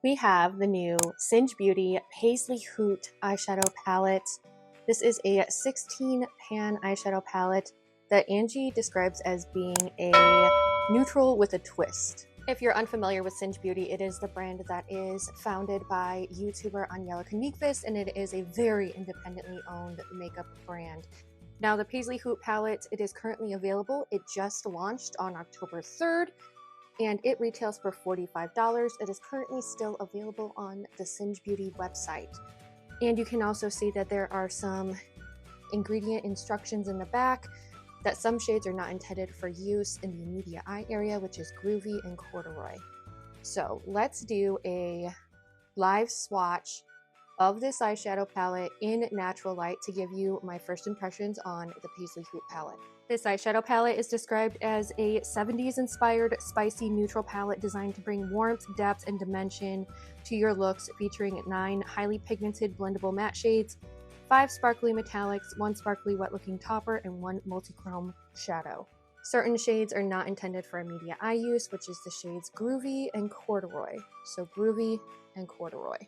We have the new Singe Beauty Paisley Hoot eyeshadow palette. This is a 16 pan eyeshadow palette that Angie describes as being a neutral with a twist. If you're unfamiliar with Singe Beauty, it is the brand that is founded by YouTuber Angelica Nyqvist, and it is a very independently owned makeup brand. Now, the Paisley Hoot palette, it is currently available. It just launched on October 3rd. And it retails for $45. It is currently still available on the Singe Beauty website. And you can also see that there are some ingredient instructions in the back that some shades are not intended for use in the immediate eye area, which is Groovy and Corduroy. So let's do a live swatch of this eyeshadow palette in natural light to give you my first impressions on the Paisley Hoot palette. This eyeshadow palette is described as a 70s inspired spicy neutral palette designed to bring warmth, depth, and dimension to your looks, featuring 9 highly pigmented blendable matte shades, 5 sparkly metallics, 1 sparkly wet looking topper, and 1 multi-chrome shadow. Certain shades are not intended for immediate eye use, which is the shades Groovy and Corduroy. So Groovy and Corduroy.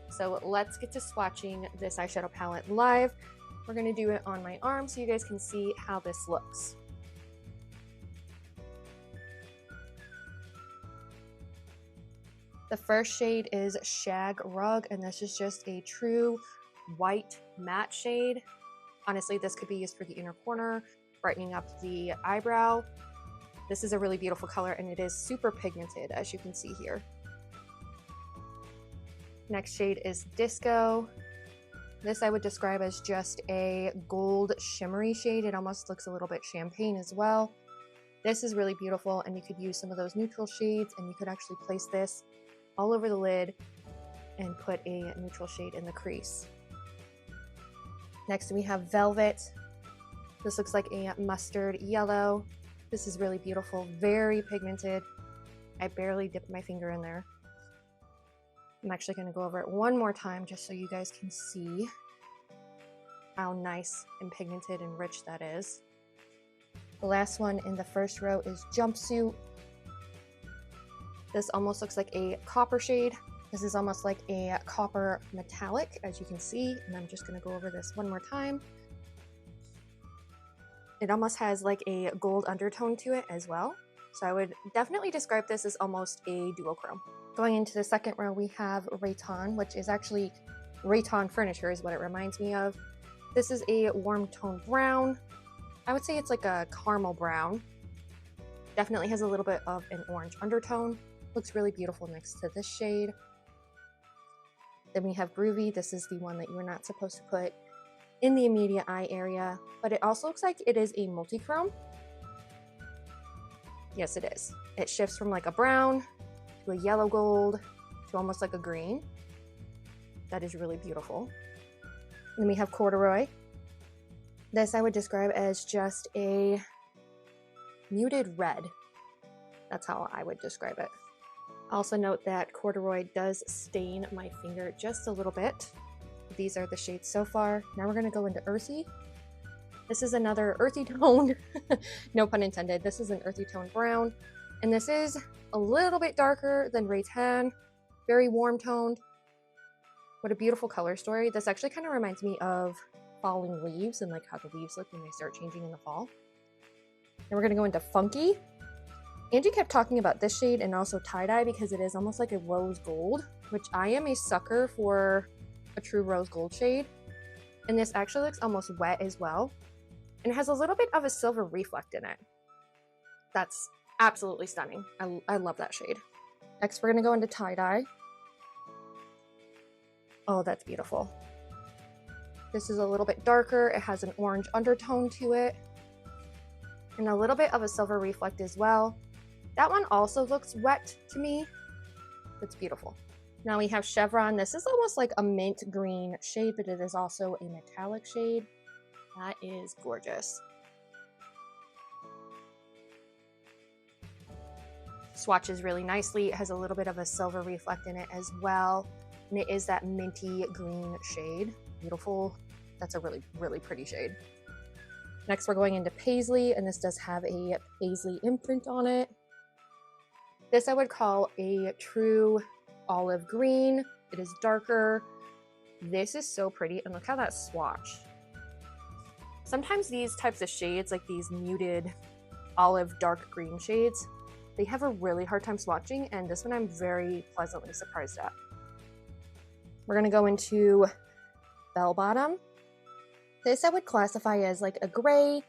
So let's get to swatching this eyeshadow palette live. We're going to do it on my arm so you guys can see how this looks. The first shade is Shag Rug, and this is just a true white matte shade. Honestly, this could be used for the inner corner, brightening up the eyebrow. This is a really beautiful color, and it is super pigmented, as you can see here. Next shade is Disco. This I would describe as just a gold shimmery shade. It almost looks a little bit champagne as well. This is really beautiful, and you could use some of those neutral shades, and you could actually place this all over the lid and put a neutral shade in the crease. Next we have Velvet. This looks like a mustard yellow. This is really beautiful, very pigmented. I barely dipped my finger in there. I'm actually going to go over it one more time just so you guys can see how nice and pigmented and rich that is. The last one in the first row is Jumpsuit. This almost looks like a copper shade. This is almost like a copper metallic, as you can see, and I'm just going to go over this one more time. It almost has like a gold undertone to it as well. So I would definitely describe this as almost a duochrome. Going into the second row, we have Rayton, which is actually Rayton furniture is what it reminds me of. This is a warm tone brown. I would say it's like a caramel brown. Definitely has a little bit of an orange undertone. Looks really beautiful next to this shade. Then we have Groovy. This is the one that you are not supposed to put in the immediate eye area, but it also looks like it is a multi-chrome. Yes, it is. It shifts from like a brown to a yellow gold to almost like a green. That is really beautiful. Then we have Corduroy. This I would describe as just a muted red. That's how I would describe it. Also note that Corduroy does stain my finger just a little bit. These are the shades so far. Now we're going to go into Earthy. This is another earthy tone, no pun intended. This is an earthy tone brown, and this is a little bit darker than Rayton, very warm toned. What a beautiful color story. This actually kind of reminds me of falling leaves and like how the leaves look when they start changing in the fall. Then we're going to go into Funky. Angie kept talking about this shade and also tie-dye because it is almost like a rose gold, which I am a sucker for a true rose gold shade. And this actually looks almost wet as well. And it has a little bit of a silver reflect in it. That's absolutely stunning. I love that shade. Next, we're going to go into tie-dye. Oh, that's beautiful. This is a little bit darker. It has an orange undertone to it. And a little bit of a silver reflect as well. That one also looks wet to me. It's beautiful. Now we have Chevron. This is almost like a mint green shade, but it is also a metallic shade. That is gorgeous. Swatches really nicely. It has a little bit of a silver reflect in it as well. And it is that minty green shade. Beautiful. That's a really, really pretty shade. Next, we're going into Paisley, and this does have a Paisley imprint on it. This I would call a true olive green. It is darker. This is so pretty, and look how that swatch. Sometimes these types of shades, like these muted olive dark green shades, they have a really hard time swatching, and this one I'm very pleasantly surprised at. We're gonna go into Bell Bottom. This I would classify as like a gray,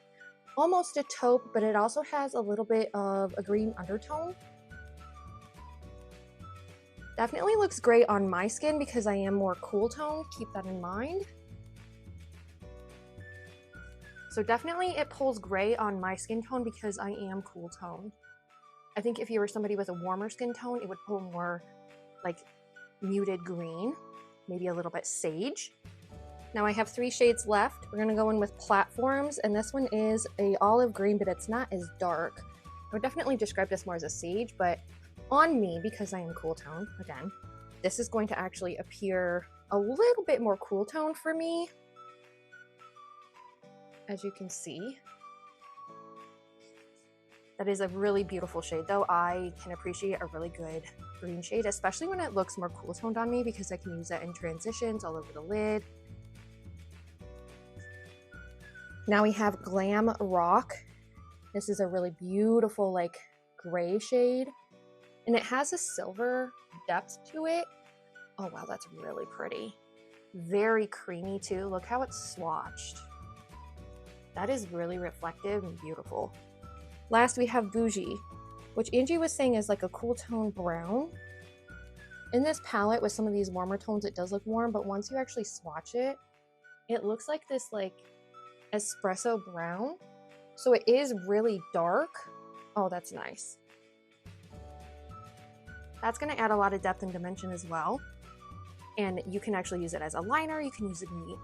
almost a taupe, but it also has a little bit of a green undertone. Definitely looks great on my skin because I am more cool toned, keep that in mind. So definitely it pulls gray on my skin tone because I am cool toned. I think if you were somebody with a warmer skin tone, it would pull more like muted green, maybe a little bit sage. Now I have 3 shades left. We're gonna go in with Platforms, and this one is a olive green, but it's not as dark. I would definitely describe this more as a sage, but on me, because I am cool toned, again, this is going to actually appear a little bit more cool toned for me. As you can see, that is a really beautiful shade, though. I can appreciate a really good green shade, especially when it looks more cool toned on me, because I can use that in transitions all over the lid. Now we have Glam Rock. This is a really beautiful like gray shade, and it has a silver depth to it. Oh wow, that's really pretty. Very creamy too. Look how it's swatched. That is really reflective and beautiful. Last we have Bougie, which Angie was saying is like a cool tone brown. In this palette with some of these warmer tones, it does look warm, but once you actually swatch it, it looks like this like espresso brown. So it is really dark. Oh, that's nice. That's gonna add a lot of depth and dimension as well. And you can actually use it as a liner. You can use it in the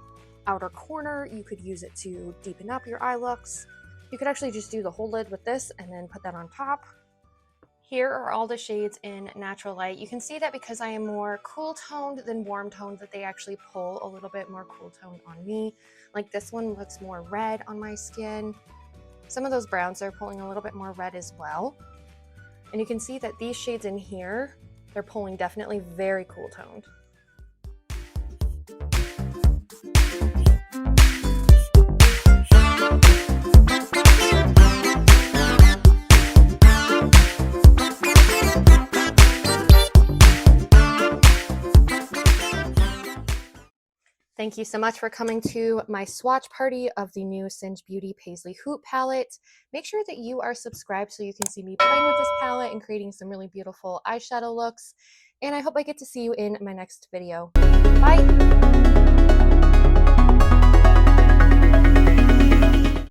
outer corner. You could use it to deepen up your eye looks. You could actually just do the whole lid with this and then put that on top. Here are all the shades in Natural Light. You can see that because I am more cool toned than warm toned, that they actually pull a little bit more cool tone on me. Like this one looks more red on my skin. Some of those browns are pulling a little bit more red as well. And you can see that these shades in here, they're pulling definitely very cool toned. Thank you so much for coming to my swatch party of the new Singe Beauty Paisley Hoot palette. Make sure that you are subscribed so you can see me playing with this palette and creating some really beautiful eyeshadow looks. And I hope I get to see you in my next video. Bye!